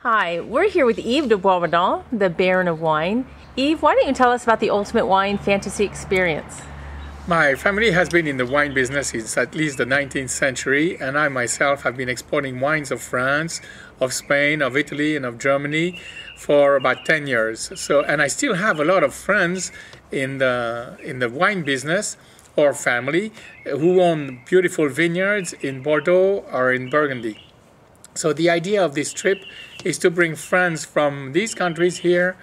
Hi, we're here with Yves de Boisredon, the Baron of Wine. Yves, why don't you tell us about the ultimate wine fantasy experience? My family has been in the wine business since at least the 19th century, and I myself have been exporting wines of France, of Spain, of Italy, and of Germany for about 10 years. And I still have a lot of friends in the wine business or family who own beautiful vineyards in Bordeaux or in Burgundy. So the idea of this trip is to bring friends from these countries here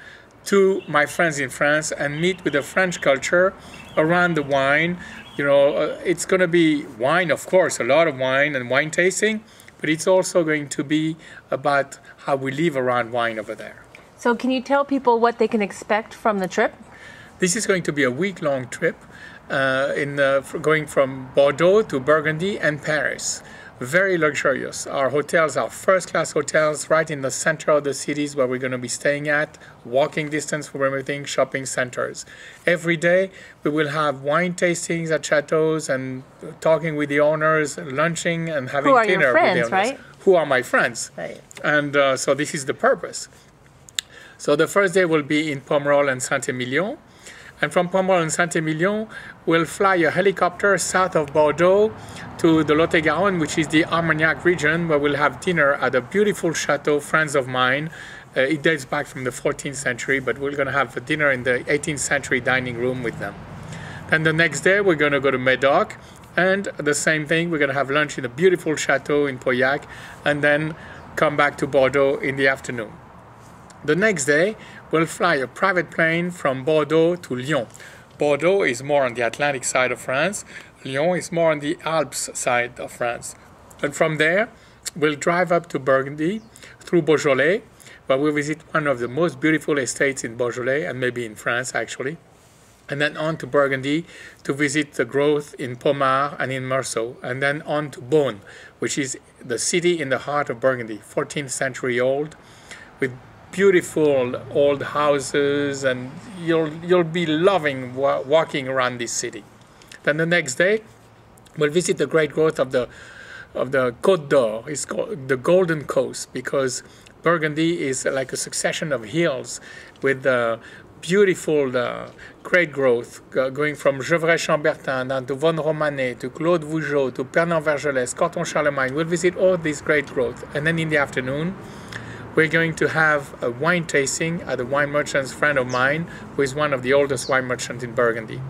to my friends in France and meet with the French culture around the wine. It's going to be wine, of course, a lot of wine and wine tasting, but it's also going to be about how we live around wine over there. So can you tell people what they can expect from the trip? This is going to be a week-long trip going from Bordeaux to Burgundy and Paris. Very luxurious. Our hotels are first-class hotels right in the center of the cities where we're going to be staying at, walking distance from everything, shopping centers. Every day we will have wine tastings at chateaus and talking with the owners, lunching and having dinner your friends, with the owners. Right? Who are my friends. Right. And so this is the purpose. So the first day will be in Pomerol and Saint-Emilion. And from Pomerol and Saint-Emilion, we'll fly a helicopter south of Bordeaux to the Lot-et-Garonne, which is the Armagnac region, where we'll have dinner at a beautiful chateau, friends of mine. It dates back from the 14th century, but we're going to have a dinner in the 18th century dining room with them. Then the next day, we're going to go to Médoc, and the same thing, we're going to have lunch in a beautiful chateau in Pauillac, and then come back to Bordeaux in the afternoon. The next day, we'll fly a private plane from Bordeaux to Lyon. Bordeaux is more on the Atlantic side of France. Lyon is more on the Alps side of France. And from there, we'll drive up to Burgundy through Beaujolais, where we'll visit one of the most beautiful estates in Beaujolais, and maybe in France, actually. And then on to Burgundy to visit the growth in Pommard and in Meursault. And then on to Beaune, which is the city in the heart of Burgundy, 14th century old, with beautiful old houses, and you'll be loving walking around this city. Then the next day, we'll visit the great growth of the Côte d'Or. It's called the Golden Coast, because Burgundy is like a succession of hills with beautiful great growth going from Gevrey-Chambertin down to Vonne-Romanée to Claude Vougeot to Pernon-Vergelès, Corton-Charlemagne. We'll visit all this great growth, and then in the afternoon, we're going to have a wine tasting at a wine merchant's friend of mine, who is one of the oldest wine merchants in Burgundy.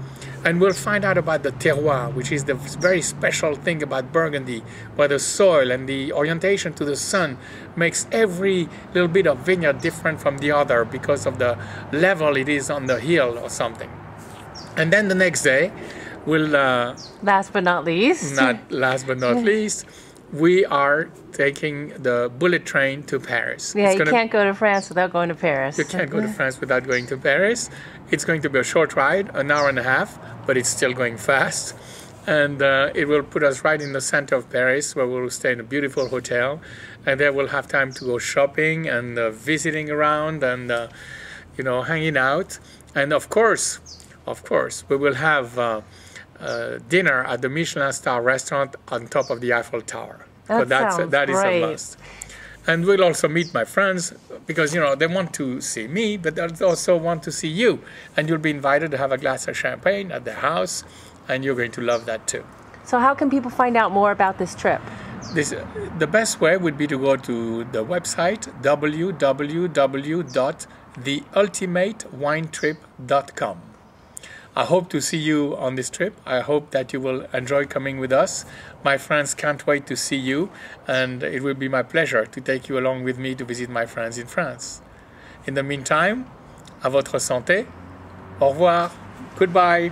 And we'll find out about the terroir, which is the very special thing about Burgundy, where the soil and the orientation to the sun makes every little bit of vineyard different from the other because of the level it is on the hill or something. And then the next day, we'll... last but not least, we are taking the bullet train to Paris. Yeah, you can't go to France without going to Paris. You can't go to France without going to Paris. It's going to be a short ride, an hour and a half, but it's still going fast. And it will put us right in the center of Paris, where we'll stay in a beautiful hotel. And there we'll have time to go shopping and visiting around and, hanging out. And of course, we will have dinner at the Michelin star restaurant on top of the Eiffel Tower. That is a must. And we'll also meet my friends because, they want to see me, but they also want to see you. And you'll be invited to have a glass of champagne at their house, and you're going to love that too. So how can people find out more about this trip? The best way would be to go to the website www.theultimatewinetrip.com. I hope to see you on this trip. I hope that you will enjoy coming with us. My friends can't wait to see you, and it will be my pleasure to take you along with me to visit my friends in France. In the meantime, à votre santé. Au revoir. Goodbye.